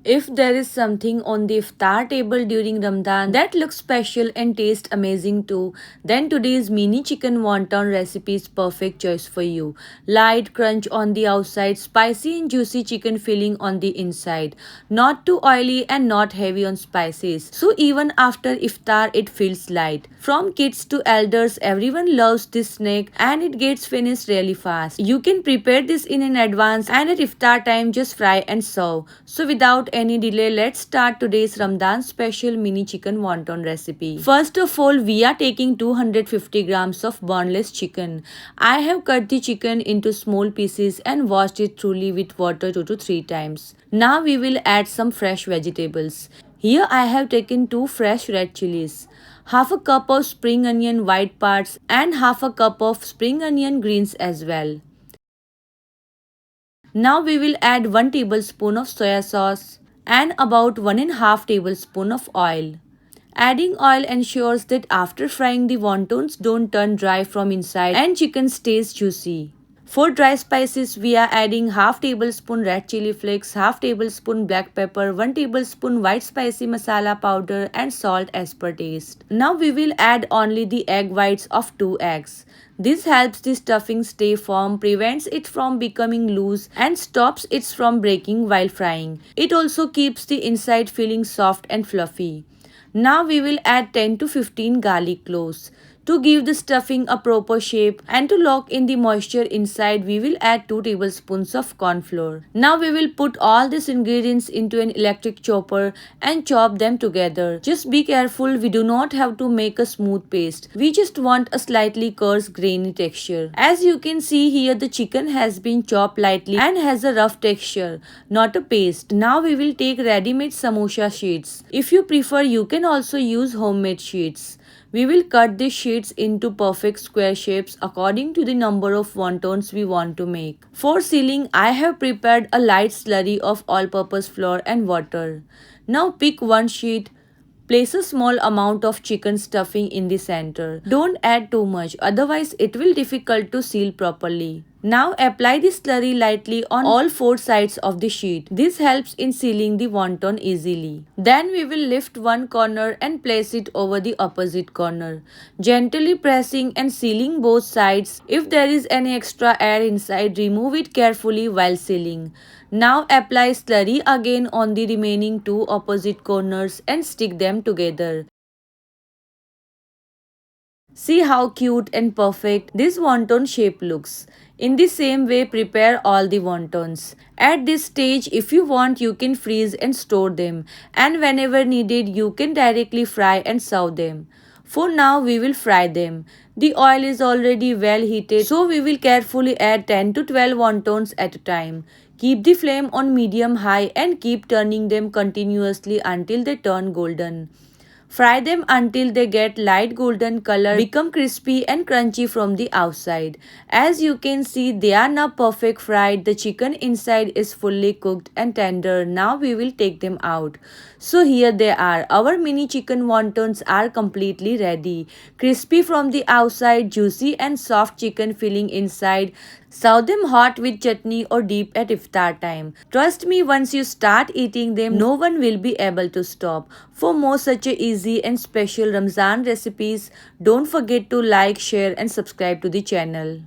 If there is something on the iftar table during Ramadan that looks special and tastes amazing too, then today's mini chicken wonton recipe is perfect choice for you. Light crunch on the outside, spicy and juicy chicken filling on the inside. Not too oily and not heavy on spices. So even after iftar it feels light. From kids to elders, everyone loves this snack and it gets finished really fast. You can prepare this in an advance and at iftar time just fry and serve. So without any delay, let's start today's Ramadan special mini chicken wonton recipe. First of all, we are taking 250 grams of boneless chicken. I have cut the chicken into small pieces and washed it thoroughly with water 2 to 3 times. Now we will add some fresh vegetables. Here I have taken 2 fresh red chilies, half a cup of spring onion white parts and half a cup of spring onion greens as well. Now we will add 1 tablespoon of soya sauce and about 1 1/2 tablespoon of oil. Adding oil ensures that after frying the wontons don't turn dry from inside and chicken stays juicy. For dry spices, we are adding half tablespoon red chili flakes, half tablespoon black pepper, 1 tablespoon white spicy masala powder and salt as per taste. Now we will add only the egg whites of 2 eggs. This helps the stuffing stay firm, prevents it from becoming loose and stops it from breaking while frying. It also keeps the inside feeling soft and fluffy. Now we will add 10 to 15 garlic cloves. To give the stuffing a proper shape and to lock in the moisture inside, we will add 2 tablespoons of corn flour. Now we will put all these ingredients into an electric chopper and chop them together. Just be careful, we do not have to make a smooth paste. We just want a slightly coarse grainy texture. As you can see here, the chicken has been chopped lightly and has a rough texture, not a paste. Now we will take ready-made samosa sheets. If you prefer, you can also use homemade sheets. We will cut the sheets into perfect square shapes according to the number of wontons we want to make. For sealing, I have prepared a light slurry of all-purpose flour and water. Now pick one sheet. Place a small amount of chicken stuffing in the center. Don't add too much, otherwise it will be difficult to seal properly. Now apply the slurry lightly on all 4 sides of the sheet. This helps in sealing the wonton easily. Then we will lift one corner and place it over the opposite corner, gently pressing and sealing both sides. If there is any extra air inside, remove it carefully while sealing. Now apply slurry again on the remaining 2 opposite corners and stick them together. See how cute and perfect this wonton shape looks. In the same way, prepare all the wontons. At this stage, if you want, you can freeze and store them, and whenever needed, you can directly fry and serve them. For now, we will fry them. The oil is already well heated, so we will carefully add 10 to 12 wontons at a time. Keep the flame on medium high and keep turning them continuously until they turn golden. Fry them until they get light golden color, become crispy and crunchy from the outside. As you can see, they are now perfect fried. The chicken inside is fully cooked and tender. Now we will take them out. So here they are. Our mini chicken wontons are completely ready. Crispy from the outside, juicy and soft chicken filling inside. Serve them hot with chutney or dip at iftar time. Trust me, once you start eating them, no one will be able to stop. For more such a easy and special Ramzan recipes, don't forget to like, share and subscribe to the channel.